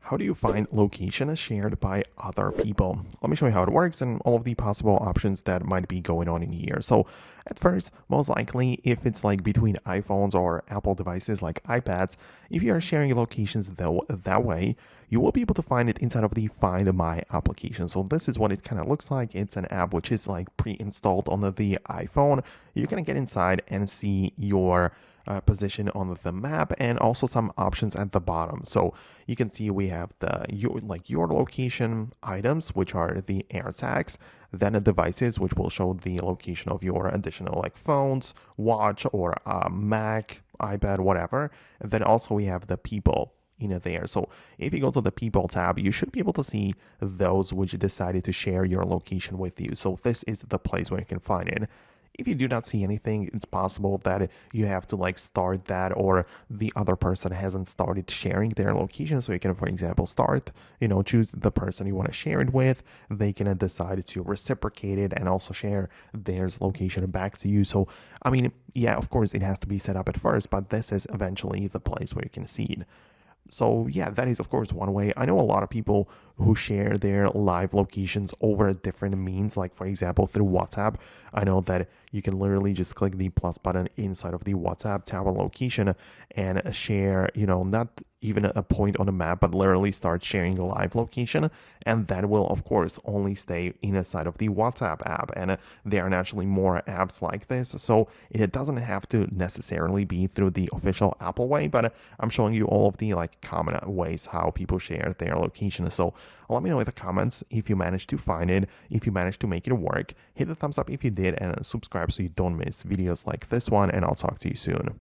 How do you find location shared by other people? Let me show you how it works and all of the possible options that might be going on in here. So at first, most likely, if it's like between iPhones or Apple devices like iPads, if you are sharing locations that way, you will be able to find it inside of the Find My application. So this is what it kind of looks like. It's an app which is like pre-installed on the iPhone. You can get inside and see your position on the map and also some options at the bottom. So you can see we have your location items, which are the air tags, then the devices, which will show the location of your additional like phones, watch, or Mac, iPad, whatever. And then also we have the people in there. So if you go to the people tab, you should be able to see those which decided to share your location with you. So this is the place where you can find it. If you do not see anything, it's possible that you have to like start that, or the other person hasn't started sharing their location. So you can, for example, choose the person you want to share it with. They can decide to reciprocate it and also share their location back to you. So, I mean, yeah, of course it has to be set up at first, but this is eventually the place where you can see it. So yeah, that is of course one way. I know a lot of people who share their live locations over different means, like for example through WhatsApp. I know that you can literally just click the plus button inside of the WhatsApp tab on location and share, not even a point on a map, but literally start sharing a live location. And that will of course only stay inside of the WhatsApp app. And there are naturally more apps like this. So it doesn't have to necessarily be through the official Apple way, but I'm showing you all of the like common ways how people share their location. So let me know in the comments if you managed to find it, if you managed to make it work. Hit the thumbs up if you did, and subscribe so you don't miss videos like this one, and I'll talk to you soon.